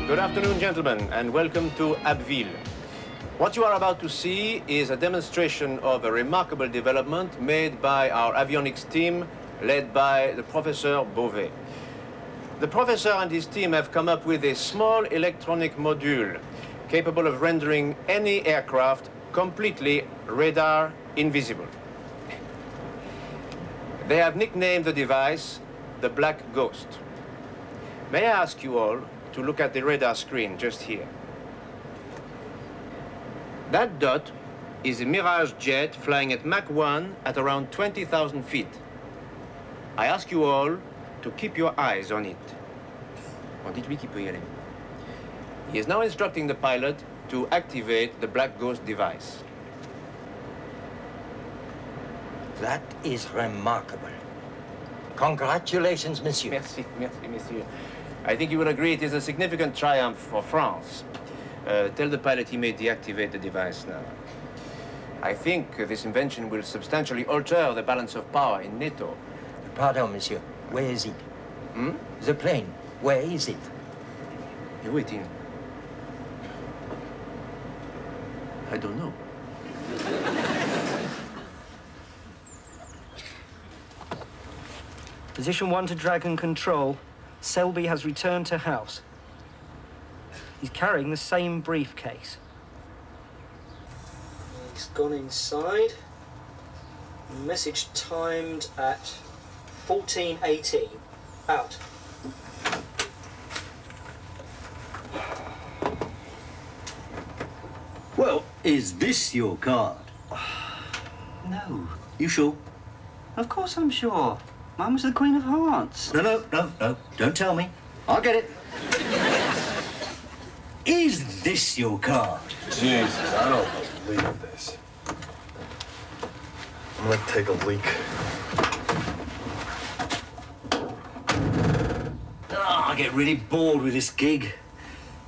Good afternoon, gentlemen, and welcome to Abbeville. What you are about to see is a demonstration of a remarkable development made by our avionics team, led by the Professor Beauvais. The professor and his team have come up with a small electronic module capable of rendering any aircraft completely radar invisible. They have nicknamed the device the Black Ghost. May I ask you all to look at the radar screen just here. That dot is a Mirage jet flying at Mach 1 at around 20,000 feet. I ask you all to keep your eyes on it. On dites-lui qu'il peut y aller. He is now instructing the pilot to activate the Black Ghost device. That is remarkable. Congratulations, monsieur. Merci, merci, monsieur. I think you will agree it is a significant triumph for France. Tell the pilot he may deactivate the device now. I think this invention will substantially alter the balance of power in NATO. Pardon, monsieur. Where is it? The plane. Where is it? You're waiting. I don't know. Position 1 to Dragon Control. Selby has returned to house. He's carrying the same briefcase. He's gone inside. Message timed at 14:18. Out. Well, is this your card? No. You sure? Of course I'm sure. Mine was the Queen of Hearts. No. Don't tell me. I'll get it. Is this your card? Jesus, I don't believe this. I'm gonna take a leak. Oh, I get really bored with this gig.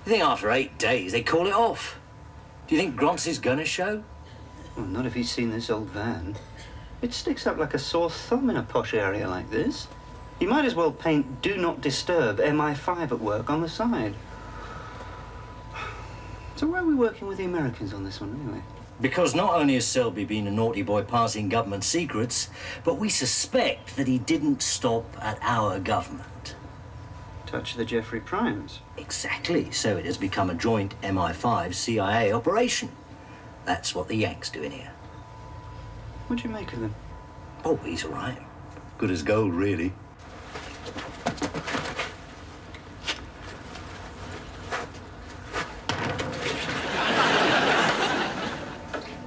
I think after 8 days they call it off. Do you think Grant's is gonna show? Well, not if he's seen this old van. It sticks up like a sore thumb in a posh area like this. You might as well paint "Do Not Disturb" MI5 at work on the side. So why are we working with the Americans on this one, anyway? Because not only has Selby been a naughty boy passing government secrets, but we suspect that he didn't stop at our government. Touch the Jeffrey Primes. Exactly. So it has become a joint MI5 CIA operation. That's what the Yanks do in here. What do you make of them? Oh, he's all right. Good as gold, really.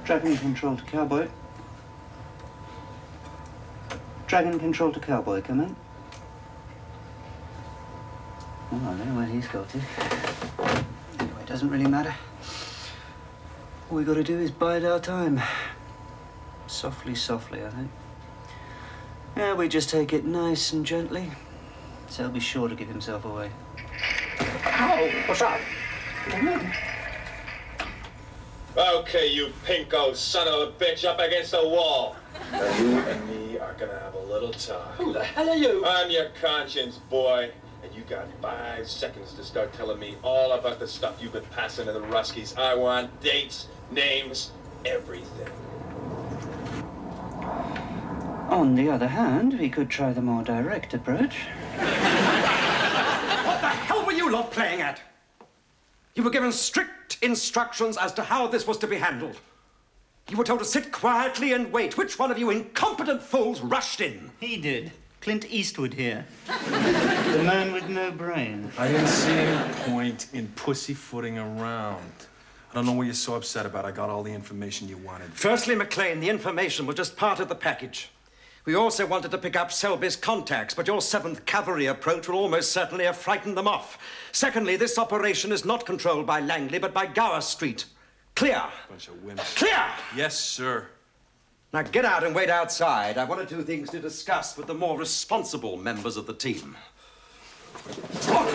Dragon Control to Cowboy. Dragon Control to Cowboy, come in. Oh, I don't know where he's got it. Anyway, it doesn't really matter. All we got to do is bide our time. Softly, softly, I think. Yeah, we just take it nice and gently. So he'll be sure to give himself away. Ow! What's up? Okay, you pinko son of a bitch, up against the wall. Now you and me are gonna have a little talk. Who the hell are you? I'm your conscience, boy. And you got 5 seconds to start telling me all about the stuff you've been passing to the Ruskies. I want dates, names, everything. On the other hand, we could try the more direct approach. What the hell were you lot playing at? You were given strict instructions as to how this was to be handled. You were told to sit quietly and wait. Which one of you incompetent fools rushed in? He did. Clint Eastwood here. The man with no brain. I didn't see any point in pussyfooting around. I don't know what you're so upset about. I got all the information you wanted. Firstly, McLean, the information was just part of the package. We also wanted to pick up Selby's contacts, but your 7th Cavalry approach will almost certainly have frightened them off. Secondly, this operation is not controlled by Langley, but by Gower Street. Clear? Bunch of wimps. Clear! Yes, sir. Now get out and wait outside. I've 1 or 2 things to discuss with the more responsible members of the team. Now,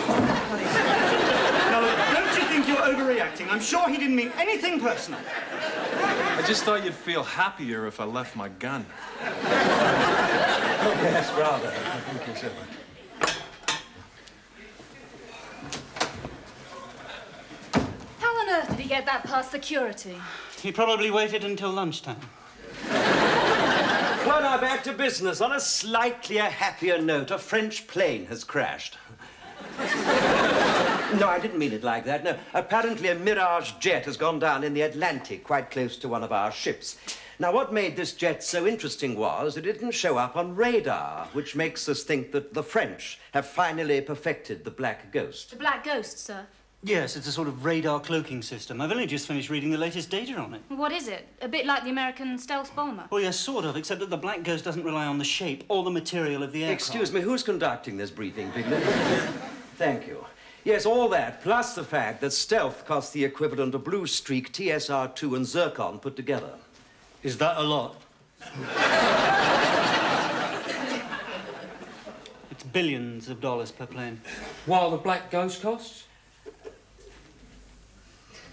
don't you think you're overreacting? I'm sure he didn't mean anything personal. I just thought you'd feel happier if I left my gun. Oh, yes, rather. I think you should. get that past security? He probably waited until lunchtime. Well, now back to business. On a slightly happier note, a French plane has crashed. No, I didn't mean it like that. No, apparently a Mirage jet has gone down in the Atlantic, quite close to one of our ships. Now, what made this jet so interesting was it didn't show up on radar, which makes us think that the French have finally perfected the Black Ghost. The Black Ghost, sir? Yes, it's a sort of radar cloaking system. I've only just finished reading the latest data on it. What is it? A bit like the American stealth bomber? Well, yes, sort of, except that the Black Ghost doesn't rely on the shape or the material of the aircraft. Excuse me, who's conducting this briefing, Piglet? Thank you. Yes, all that, plus the fact that stealth costs the equivalent of Blue Streak, TSR-2 and Zircon put together. Is that a lot? It's billions of dollars per plane. While the Black Ghost costs?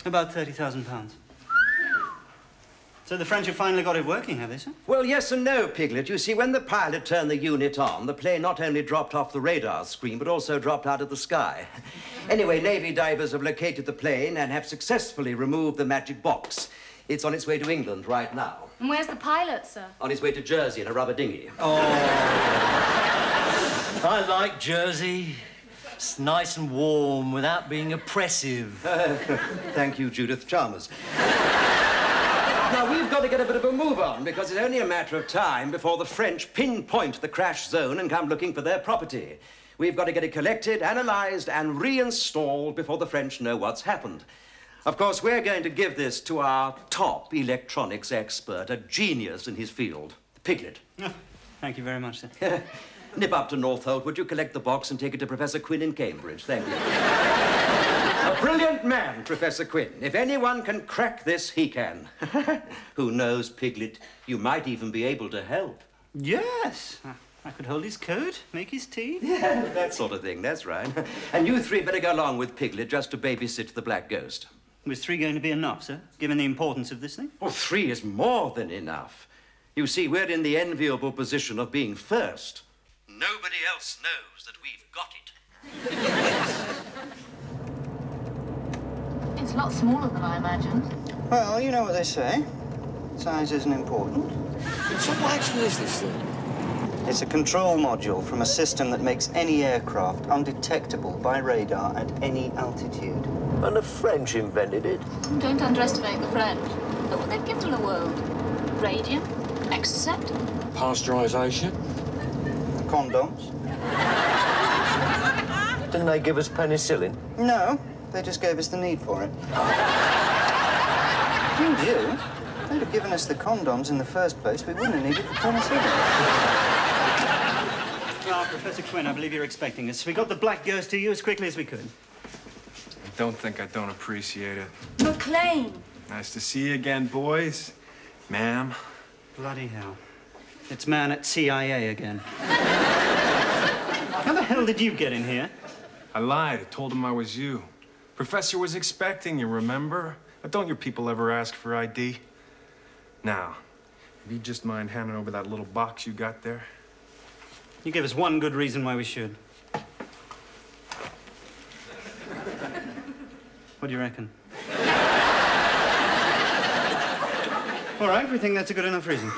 About £30,000. So the French have finally got it working, have they, sir? Well, yes and no, Piglet. You see, when the pilot turned the unit on, the plane not only dropped off the radar screen, but also dropped out of the sky. Anyway, Navy divers have located the plane and have successfully removed the magic box. It's on its way to England right now. And where's the pilot, sir? On his way to Jersey in a rubber dinghy. Oh, I like Jersey. It's nice and warm without being oppressive. Thank you, Judith Chalmers. Now, we've got to get a bit of a move on, because it's only a matter of time before the French pinpoint the crash zone and come looking for their property. We've got to get it collected, analyzed, and reinstalled before the French know what's happened. Of course, we're going to give this to our top electronics expert, a genius in his field, Piglet. Oh, thank you very much, sir. Nip up to Northolt, would you collect the box and take it to Professor Quinn in Cambridge? Thank you. A brilliant man, Professor Quinn. If anyone can crack this, he can. Who knows, Piglet, you might even be able to help. Yes. I could hold his coat, make his tea. Yeah, that sort of thing, that's right. And you three better go along with Piglet just to babysit the Black Ghost. Was 3 going to be enough, sir, given the importance of this thing? Oh, 3 is more than enough. You see, we're in the enviable position of being first. Nobody else knows that we've got it. It's a lot smaller than I imagined. Well, you know what they say. Size isn't important. So what actually is this thing? It's a control module from a system that makes any aircraft undetectable by radar at any altitude. And the French invented it. Don't underestimate the French. Look what they've given the world. Radium, Exocet. Pasteurisation. Condoms. Didn't they give us penicillin? No, they just gave us the need for it. Mind you, if they'd have given us the condoms in the first place, we wouldn't have needed the penicillin. Well, Professor Quinn, I believe you're expecting us. We got the Black Ghost to you as quickly as we could. I don't think I don't appreciate it. McLean! Nice to see you again, boys. Ma'am. Bloody hell. It's man at CIA again. How the hell did you get in here? I lied. I told him I was you. Professor was expecting you, remember? But don't your people ever ask for ID? Now, if you just mind handing over that little box you got there? You give us one good reason why we should. What do you reckon? All right, we think that's a good enough reason.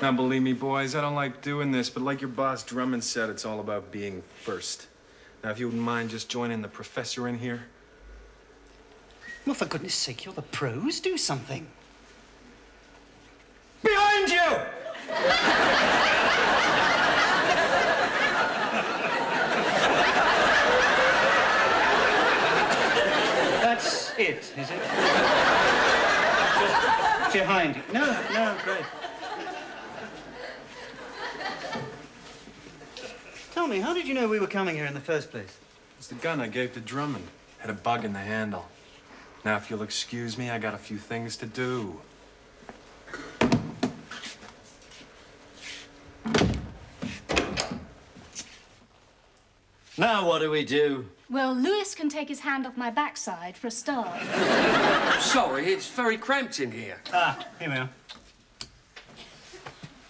Now, believe me, boys, I don't like doing this, but like your boss Drummond said, it's all about being first. Now, if you wouldn't mind just joining the professor in here. Well, for goodness sake, you're the pros. Do something. Behind you! That's it, is it? Just behind you. No, great. Tell me, how did you know we were coming here in the first place? It's the gun I gave to Drummond. Had a bug in the handle. Now, if you'll excuse me, I got a few things to do. Now what do we do? Well, Lewis can take his hand off my backside for a start. Sorry, it's very cramped in here. Ah, here we are.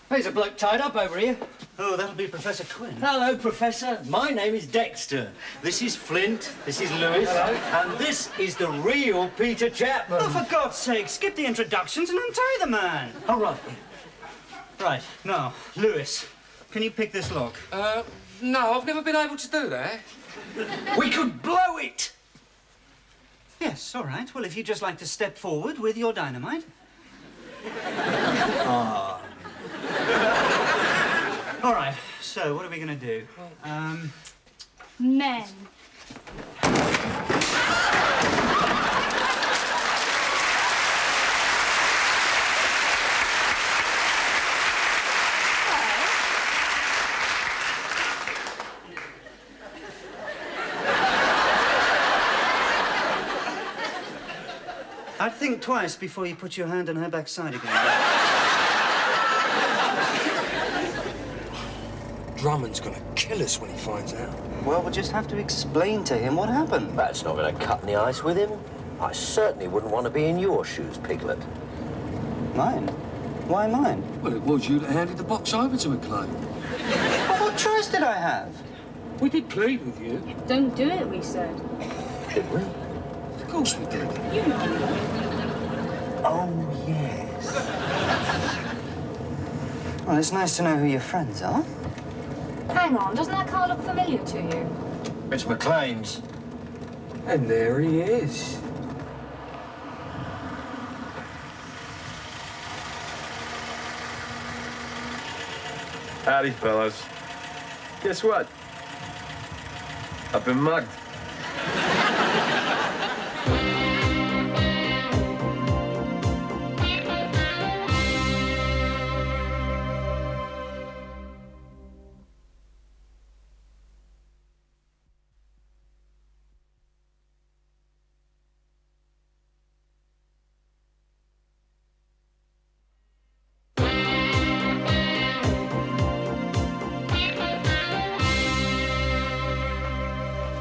There's a bloke tied up over here. Oh, that'll be Professor Quinn. Hello, Professor. My name is Dexter. This is Flint. This is Lewis. Hello. And this is the real Peter Chapman. Oh, for God's sake, skip the introductions and untie the man. All right. Right, now, Lewis, can you pick this lock? No, I've never been able to do that. We could blow it. Yes, all right. Well, if you'd just like to step forward with your dynamite. Ah. All right, so what are we going to do? Men. I'd think twice before you put your hand on her backside again. Drummond's gonna kill us when he finds out. Well, we'll just have to explain to him what happened. That's not going to cut any ice with him. I certainly wouldn't want to be in your shoes, Piglet. Mine? Why mine? Well, it was you that handed the box over to McLean. Well, what choice did I have? We did plead with you. Don't do it, we said. Did we? Of course we did. You know. Oh, yes. Well, it's nice to know who your friends are. Hang on, doesn't that car look familiar to you? It's McLean's. And there he is. Howdy, fellas. Guess what? I've been mugged.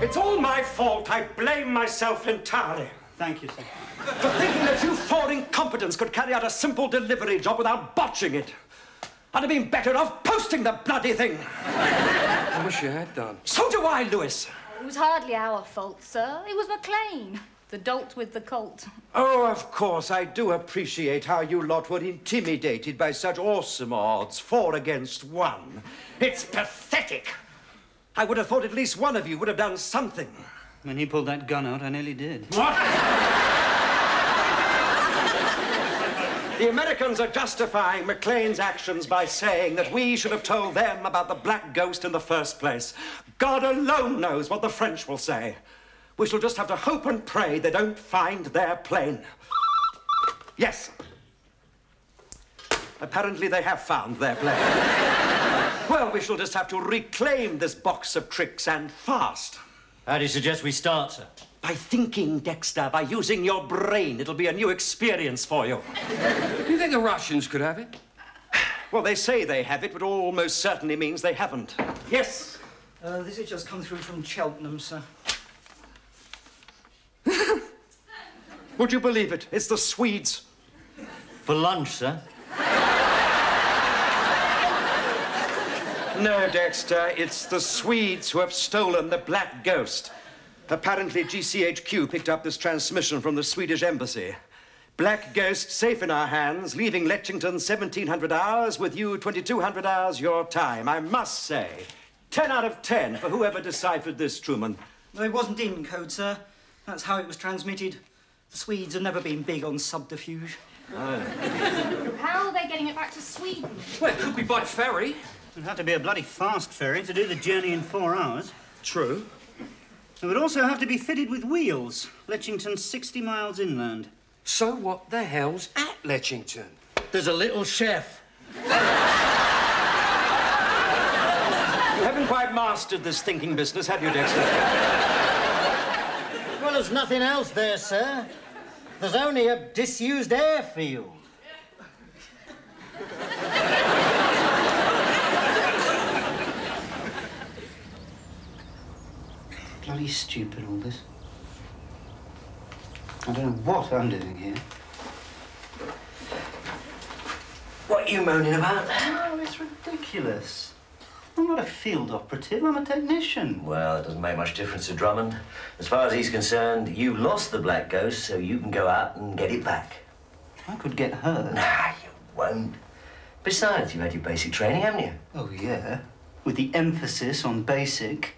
It's all my fault. I blame myself entirely. Thank you, sir. For thinking that you four incompetents could carry out a simple delivery job without botching it. I'd have been better off posting the bloody thing. I wish you had done. So do I, Lewis. It was hardly our fault, sir. It was McLean, the dolt with the colt. Oh, of course, I do appreciate how you lot were intimidated by such awesome odds, 4 against 1. It's pathetic. I would have thought at least one of you would have done something. When he pulled that gun out, I nearly did. What? The Americans are justifying McLean's actions by saying that we should have told them about the black ghost in the first place. God alone knows what the French will say. We shall just have to hope and pray they don't find their plane. Yes. Apparently they have found their plane. Well, we shall just have to reclaim this box of tricks, and fast. How do you suggest we start, sir? By thinking, Dexter, by using your brain. It'll be a new experience for you. Do you think the Russians could have it? Well, they say they have it, but almost certainly means they haven't. Yes? This has just come through from Cheltenham, sir. Would you believe it? It's the Swedes. For lunch, sir? No, Dexter, it's the Swedes who have stolen the Black Ghost. Apparently, GCHQ picked up this transmission from the Swedish embassy. Black Ghost safe in our hands, leaving Lexington 1700 hours, with you 2200 hours your time. I must say, 10 out of 10 for whoever deciphered this, Truman. It wasn't in code, sir. That's how it was transmitted. The Swedes have never been big on subterfuge. How are they getting it back to Sweden? Well, it could be by ferry. It'd have to be a bloody fast ferry to do the journey in 4 hours. True. It would also have to be fitted with wheels. Lexington's 60 miles inland. So what the hell's at Lexington? There's a little chef. You haven't quite mastered this thinking business, have you, Dexter? Well, there's nothing else there, sir. There's only a disused airfield. Bloody stupid, all this. I don't know what I'm doing here. What are you moaning about? Oh, That's ridiculous. I'm not a field operative, I'm a technician. Well, it doesn't make much difference to Drummond. As far as he's concerned, you lost the Black Ghost, so you can go out and get it back. I could get hurt. Nah, you won't. Besides, you've had your basic training, haven't you? Oh, yeah. With the emphasis on basic.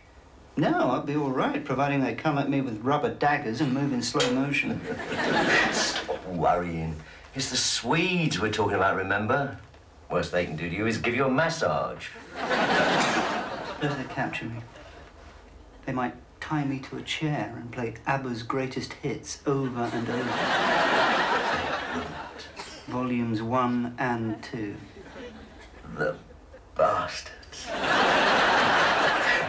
No, I'd be all right, providing they come at me with rubber daggers and move in slow motion. Stop worrying. It's the Swedes we're talking about, remember? Worst they can do to you is give you a massage. Suppose they capture me. They might tie me to a chair and play ABBA's greatest hits over and over. Volumes 1 and 2. The bastards.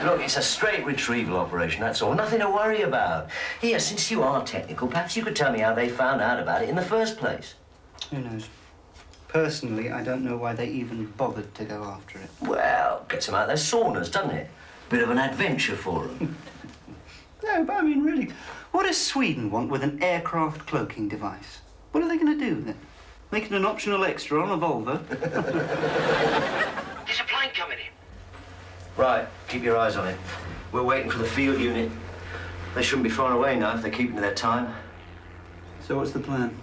Look, it's a straight retrieval operation, that's all. Nothing to worry about. Here, since you are technical, perhaps you could tell me how they found out about it in the first place. Who knows? Personally, I don't know why they even bothered to go after it. Well, gets them out of their saunas, doesn't it? Bit of an adventure for them. No, but I mean, really, what does Sweden want with an aircraft cloaking device? What are they going to do then? Make it an optional extra on a Volvo? There's a plane coming in. Right, keep your eyes on it. We're waiting for the field unit. They shouldn't be far away now if they're keeping to their time. So what's the plan?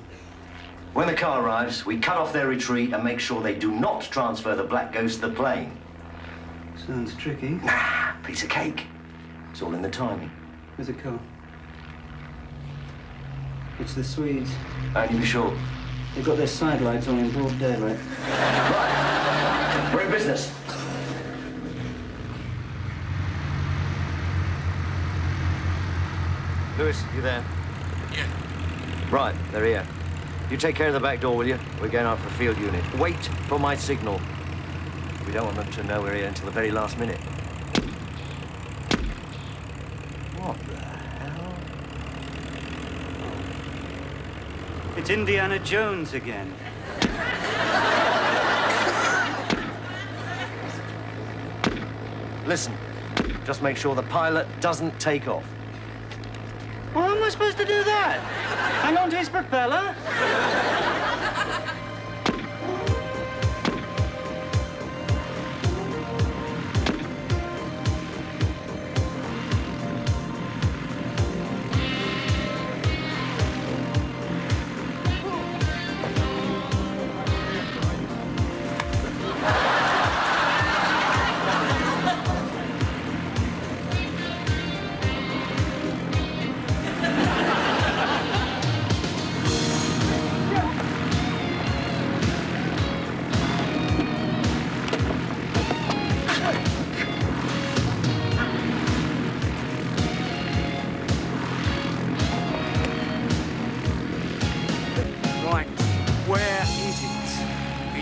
When the car arrives, we cut off their retreat and make sure they do not transfer the Black Ghost to the plane. Sounds tricky. Nah, piece of cake. It's all in the timing. Where's the car? It's the Swedes. How can you be sure? They've got their sidelights on in broad daylight. Right, we're in business. Lewis, you there? Yeah. Right, they're here. You take care of the back door, will you? We're going out for field unit. Wait for my signal. We don't want them to know we're here until the very last minute. What the hell? It's Indiana Jones again. Listen, just make sure the pilot doesn't take off. Well, how am I supposed to do that? Hang on to his propeller?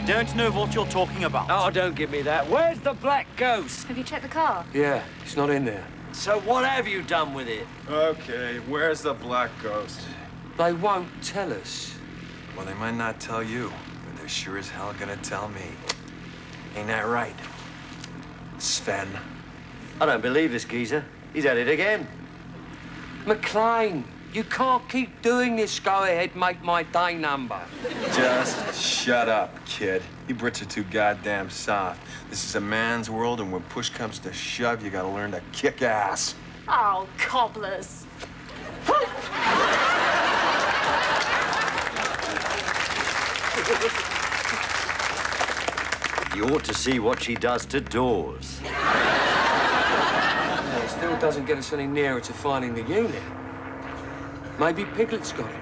Don't know what you're talking about. Oh, don't give me that. Where's the Black Ghost? Have you checked the car? Yeah, it's not in there. So what have you done with it? Okay, where's the Black Ghost? They won't tell us. Well, they might not tell you, but they're sure as hell gonna tell me. Ain't that right, Sven? I don't believe this geezer. He's at it again. McLean, you can't keep doing this. Go ahead, make my day number. Just shut up, kid. You Brits are too goddamn soft. This is a man's world, and when push comes to shove, you gotta learn to kick ass. Oh, cobblers. You ought to see what she does to doors. It still doesn't get us any nearer to finding the unit. Maybe Piglet's got it.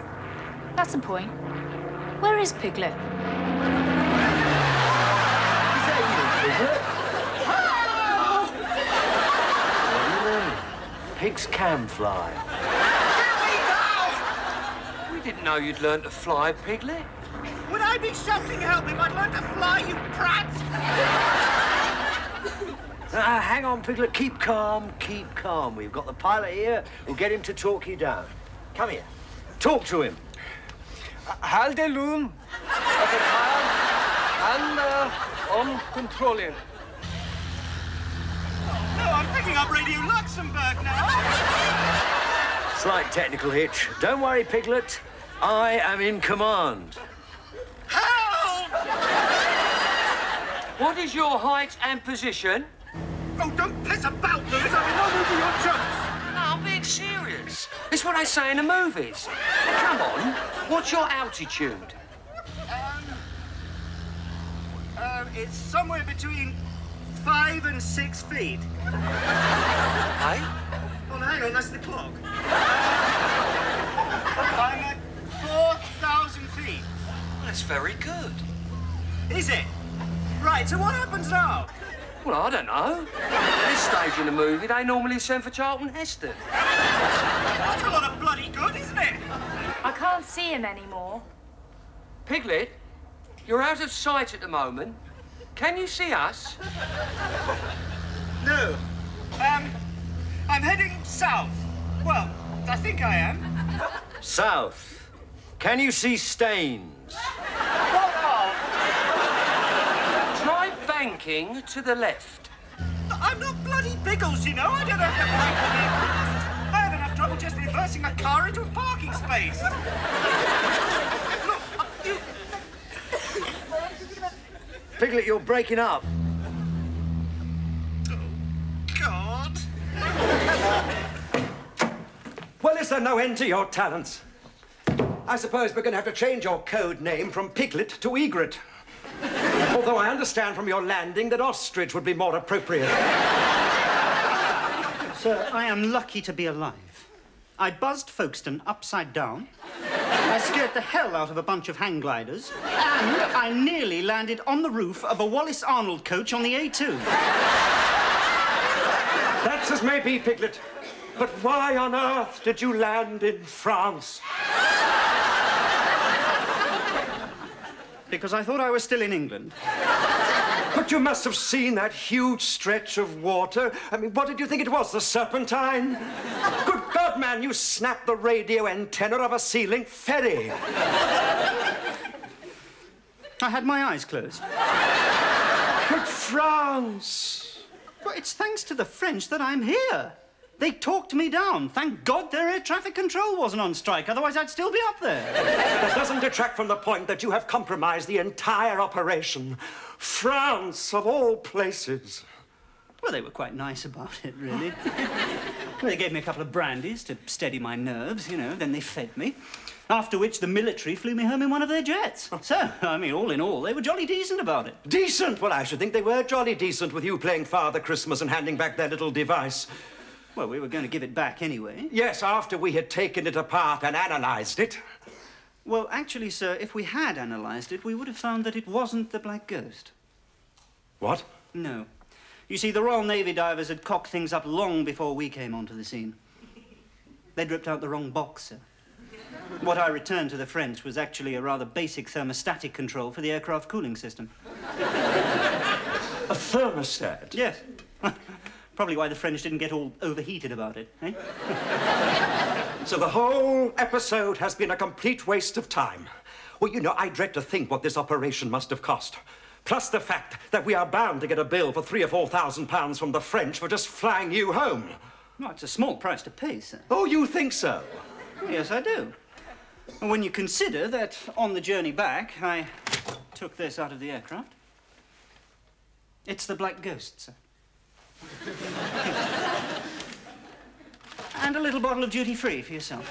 That's a point. Where is Piglet? Is that you, Piglet? What do you mean? Pigs can fly. We didn't know you'd learned to fly, Piglet. Would I be shouting help if I'd learned to fly, you prat? Hang on, Piglet. Keep calm, keep calm. We've got the pilot here. We'll get him to talk you down. Come here. Talk to him. Haldelun. And controlling. No, I'm picking up Radio Luxembourg now. Slight technical hitch. Don't worry, Piglet. I am in command. Help! What is your height and position? Oh, don't piss about, Lewis. I mean, no need for your jokes. No, I'm being serious. It's what I say in the movies. Come on, what's your altitude? It's somewhere between 5 and 6 feet. Hey? Well, hang on, that's the clock. I'm at 4,000 feet. Well, that's very good. Is it? Right, so what happens now? Well, I don't know. At this stage in the movie, they normally send for Charlton Heston. That's a lot of bloody good, isn't it? I can't see him anymore. Piglet, you're out of sight at the moment. Can you see us? No. I'm heading south. Well, I think I am. South. Can you see stains? What of? Try banking to the left. I'm not bloody Biggles, you know. I don't have to break the aircraft. I had enough trouble just reversing a car into a parking space. Look, you... Piglet, you're breaking up. Oh, God. Well, is there no end to your talents? I suppose we're going to have to change your code name from Piglet to Egret. Although I understand from your landing that ostrich would be more appropriate. Sir, I am lucky to be alive. I buzzed Folkestone upside down. I scared the hell out of a bunch of hang gliders. And I nearly landed on the roof of a Wallace Arnold coach on the A2. That's as may be, Piglet. But why on earth did you land in France? Because I thought I was still in England. But you must have seen that huge stretch of water. I mean, what did you think it was, the Serpentine? Good God, man, you snapped the radio antenna of a sea-link ferry. I had my eyes closed. But France! Well, it's thanks to the French that I'm here. They talked me down. Thank God their air traffic control wasn't on strike, otherwise I'd still be up there. That doesn't detract from the point that you have compromised the entire operation. France, of all places. Well, they were quite nice about it, really. They gave me a couple of brandies to steady my nerves, you know, then they fed me. After which the military flew me home in one of their jets. So, I mean, all in all, they were jolly decent about it. Decent? Well, I should think they were jolly decent with you playing Father Christmas and handing back their little device. Well, we were going to give it back anyway. Yes, after we had taken it apart and analysed it. Well, actually, sir, if we had analysed it, we would have found that it wasn't the Black Ghost. What? No. You see, the Royal Navy divers had cocked things up long before we came onto the scene. They'd ripped out the wrong box, sir. What I returned to the French was actually a rather basic thermostatic control for the aircraft cooling system. A thermostat? Yes. Probably why the French didn't get all overheated about it, eh? So the whole episode has been a complete waste of time. Well, you know, I dread to think what this operation must have cost. Plus the fact that we are bound to get a bill for £3,000 or £4,000 from the French for just flying you home. Well, it's a small price to pay, sir. Oh, you think so? Yes, I do. And when you consider that on the journey back, I took this out of the aircraft. It's the Black Ghost, sir. And a little bottle of duty-free for yourself.